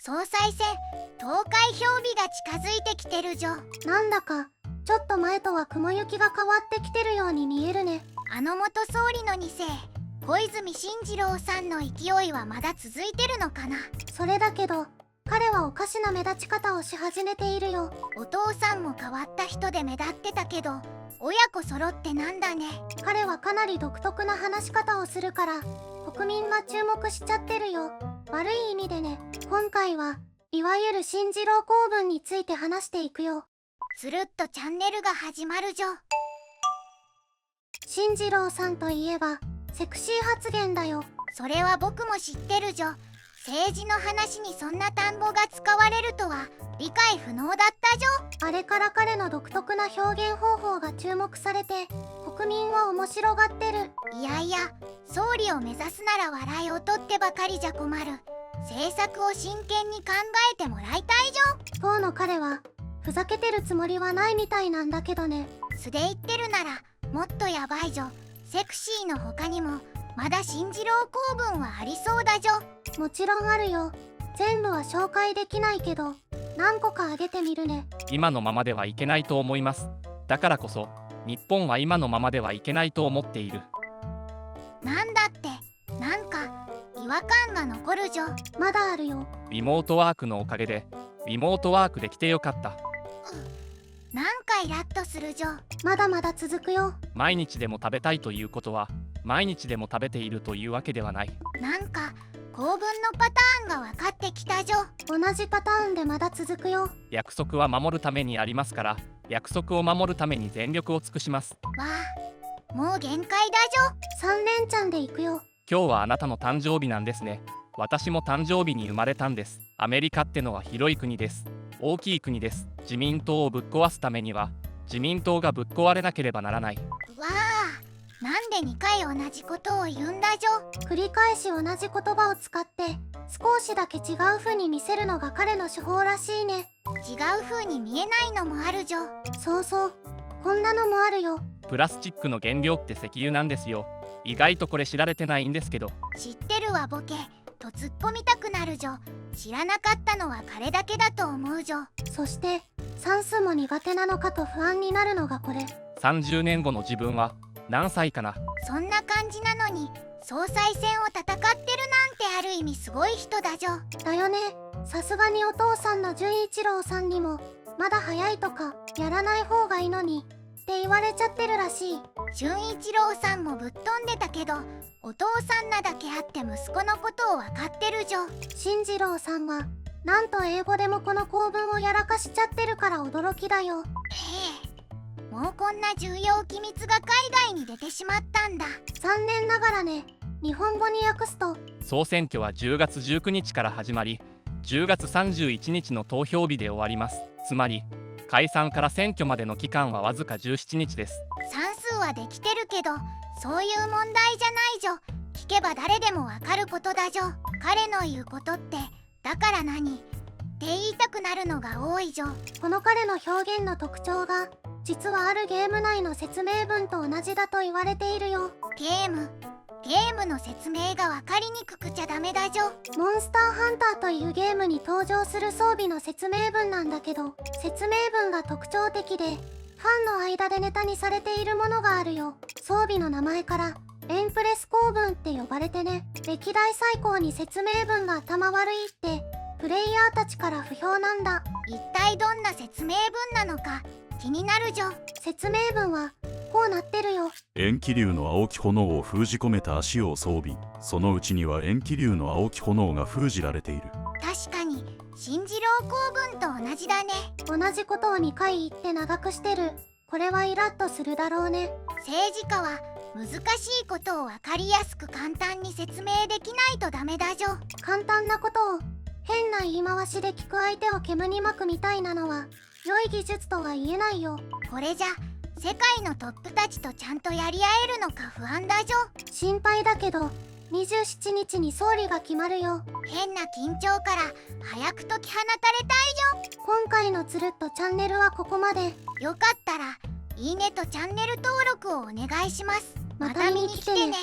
総裁選投開票日が近づいてきてるじょ。なんだかちょっと前とは雲行きが変わってきてるように見えるね。あの元総理の2世小泉進次郎さんの勢いはまだ続いてるのかな。それだけど彼はおかしな目立ち方をし始めているよ。お父さんも変わった人で目立ってたけど、親子揃ってなんだね。彼はかなり独特な話し方をするから国民が注目しちゃってるよ。悪い意味でね。今回はいわゆる進次郎公文について話していくよ。つるっとチャンネルが始まるじょ。進次郎さんといえばセクシー発言だよ。それは僕も知ってるじょ。政治の話にそんな単語が使われるとは理解不能だったじょ。あれから彼の独特な表現方法が注目されて国民は面白がってる。いやいや、総理を目指すなら笑いを取ってばかりじゃ困る。政策を真剣に考えてもらいたいじょ。当の彼はふざけてるつもりはないみたいなんだけどね。素で言ってるならもっとやばいじょ。セクシーの他にもまだ進次郎公文はありそうだじょ。もちろんあるよ。全部は紹介できないけど何個かあげてみるね。今のままではいけないと思います。だからこそ日本は今のままではいけないと思っている。なんだって、なんか違和感が残るじょ。まだあるよ。リモートワークのおかげでリモートワークできてよかった。なんかイラッとするじょ。まだまだ続くよ。毎日でも食べたいということは毎日でも食べているというわけではない。なんか構文のパターンが分かってきたじょ。同じパターンでまだ続くよ。約束は守るためにありますから約束を守るために全力を尽くします。わあ、もう限界だじょ。3連チャンでいくよ。今日はあなたの誕生日なんですね。私も誕生日に生まれたんです。アメリカってのは広い国です。大きい国です。自民党をぶっ壊すためには自民党がぶっ壊れなければならない。わあ、なんで2回同じことを言うんだじょ。繰り返し同じ言葉を使って少しだけ違う風に見せるのが彼の手法らしいね。違う風に見えないのもあるじょ。そうそう、こんなのもあるよ。プラスチックの原料って石油なんですよ。意外とこれ知られてないんですけど。知ってるわボケと突っ込みたくなるじょ。知らなかったのは彼だけだと思うじょ。そして算数も苦手なのかと不安になるのがこれ。30年後の自分は何歳かな。そんな感じなのに総裁選を戦ってるなんてある意味すごい人だじょ。だよね。さすがにお父さんの純一郎さんにもまだ早いとかやらない方がいいのにって言われちゃってるらしい。純一郎さんもぶっ飛んでたけどお父さんなだけあって息子のことを分かってるじょ。進次郎さんはなんと英語でもこの構文をやらかしちゃってるから驚きだよ。へえ、もうこんな重要機密が海外に出てしまったんだ。残念ながらね。日本語に訳すと総選挙は10月19日から始まり10月31日の投票日で終わります。つまり解散から選挙までの期間はわずか17日です。算数はできてるけどそういう問題じゃないじょ。聞けば誰でもわかることだじょ。彼の言うことってだから何って言いたくなるのが多いじょ。この彼の表現の特徴が実はあるゲーム内の説明文と同じだと言われているよ。ゲームの説明が分かりにくくちゃダメだじょ。モンスターハンターというゲームに登場する装備の説明文なんだけど説明文が特徴的でファンの間でネタにされているものがあるよ。装備の名前からエンプレス公文って呼ばれてね。歴代最高に説明文が頭悪いってプレイヤーたちから不評なんだ。一体どんな説明文なのか気になるじょ。説明文はこうなってるよ。炎気流の青き炎を封じ込めた足を装備。そのうちには炎気流の青き炎が封じられている。確かに進次郎公文と同じだね。同じことを2回言って長くしてる。これはイラッとするだろうね。政治家は難しいことを分かりやすく簡単に説明できないとダメだじょ。簡単なことを変な言い回しで聞く相手を煙に巻くみたいなのは良い技術とは言えないよ。これじゃ世界のトップたちとちゃんとやり合えるのか不安だじょ。心配だけど27日に総理が決まるよ。変な緊張から早く解き放たれたいじ今回のつるっとチャンネルはここまで。ょ。よかったらいいねとチャンネル登録をお願いします。また見に来てね。